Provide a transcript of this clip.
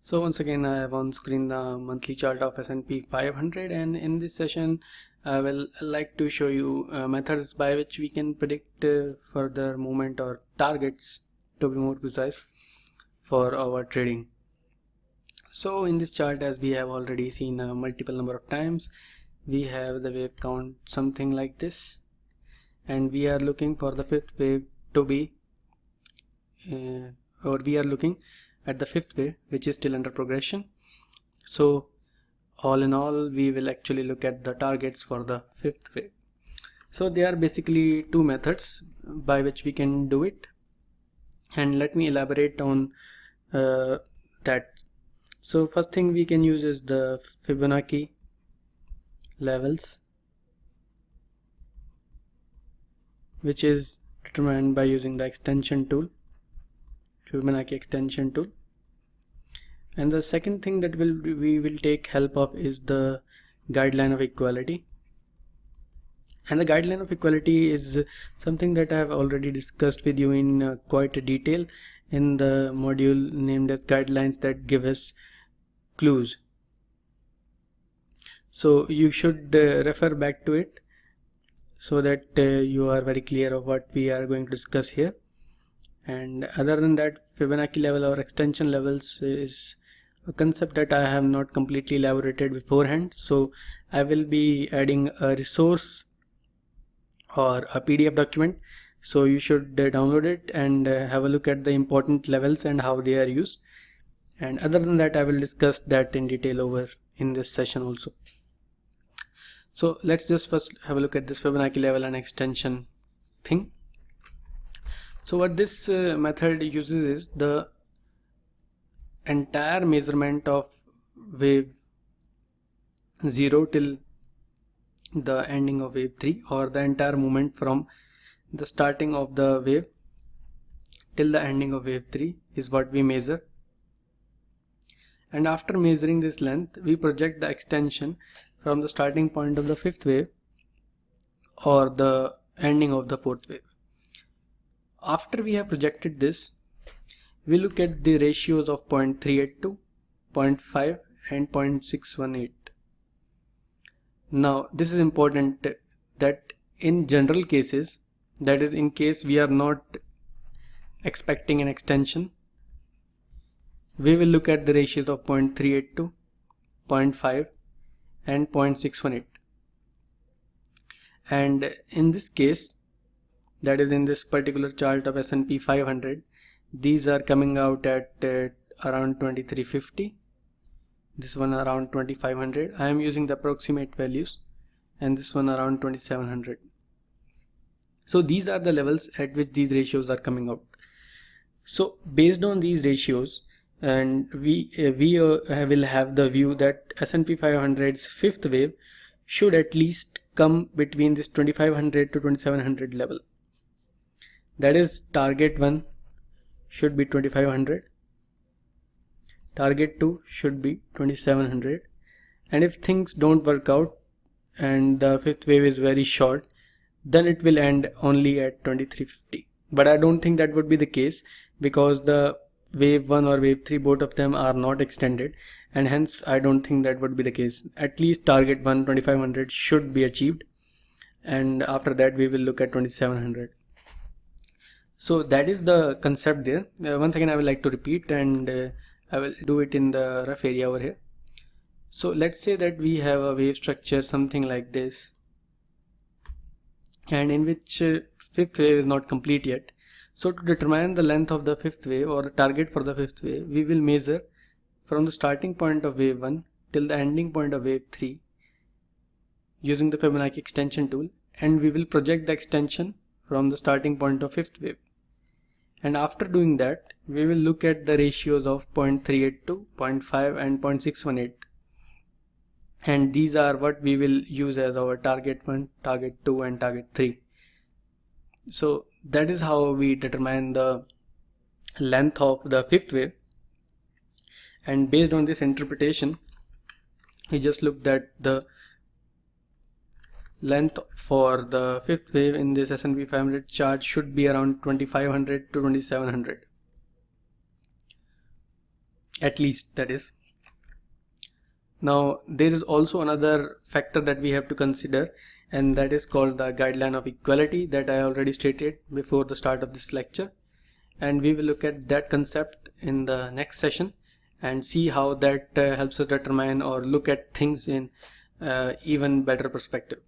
So once again I have on screen the monthly chart of S&P 500, and in this session I will like to show you methods by which we can predict further movement or targets, to be more precise, for our trading. So in this chart, as we have already seen a multiple number of times, we have the wave count something like this, and we are looking for the fifth wave to be or we are looking at the fifth wave, which is still under progression. So all in all, we will actually look at the targets for the fifth wave. So there are basically two methods by which we can do it, and let me elaborate on that. So first thing we can use is the Fibonacci levels, which is determined by using the extension tool, Fibonacci extension tool. And the second thing that we will take help of is the guideline of equality. And the guideline of equality is something that I have already discussed with you in quite a detail in the module named as guidelines that give us clues. So you should refer back to it so that you are very clear of what we are going to discuss here. And other than that, Fibonacci level or extension levels is a concept that I have not completely elaborated beforehand. So I will be adding a resource or a PDF document, so you should download it and have a look at the important levels and how they are used. And other than that, I will discuss that in detail over in this session also. So let's just first have a look at this Fibonacci level and extension thing. So what this method uses is the entire measurement of wave 0 till the ending of wave 3, or the entire movement from the starting of the wave till the ending of wave 3 is what we measure. And after measuring this length, we project the extension from the starting point of the fifth wave or the ending of the fourth wave. After we have projected this, we look at the ratios of 0.382, 0.5 and 0.618. Now this is important that in general cases, that is in case we are not expecting an extension, we will look at the ratios of 0.382, 0.5 and 0.618. And in this case, that is in this particular chart of S&P 500, these are coming out at around 2350, this one around 2500. I am using the approximate values, and this one around 2700. So these are the levels at which these ratios are coming out. So based on these ratios, and we will have the view that S&P 500's fifth wave should at least come between this 2500 to 2700 level. That is, target 1 should be 2500, target 2 should be 2700, and if things don't work out and the fifth wave is very short, then it will end only at 2350. But I don't think that would be the case, because the wave 1 or wave 3, both of them are not extended, and hence I don't think that would be the case. At least target 1, 2500 should be achieved, and after that we will look at 2700. So that is the concept there. Once again I would like to repeat, and I will do it in the rough area over here. So let's say that we have a wave structure something like this, and in which fifth wave is not complete yet. So to determine the length of the fifth wave or the target for the fifth wave, we will measure from the starting point of wave 1 till the ending point of wave 3 using the Fibonacci extension tool, and we will project the extension from the starting point of fifth wave. And after doing that, we will look at the ratios of 0.382, 0.5 and 0.618. And these are what we will use as our target 1, target 2 and target 3. So that is how we determine the length of the fifth wave. And based on this interpretation, we just looked at the length for the fifth wave in this S&P 500 chart should be around 2500 to 2700. at least, that is. Now there is also another factor that we have to consider, and that is called the guideline of equality that I already stated before the start of this lecture, and we will look at that concept in the next session and see how that helps us determine or look at things in even better perspective.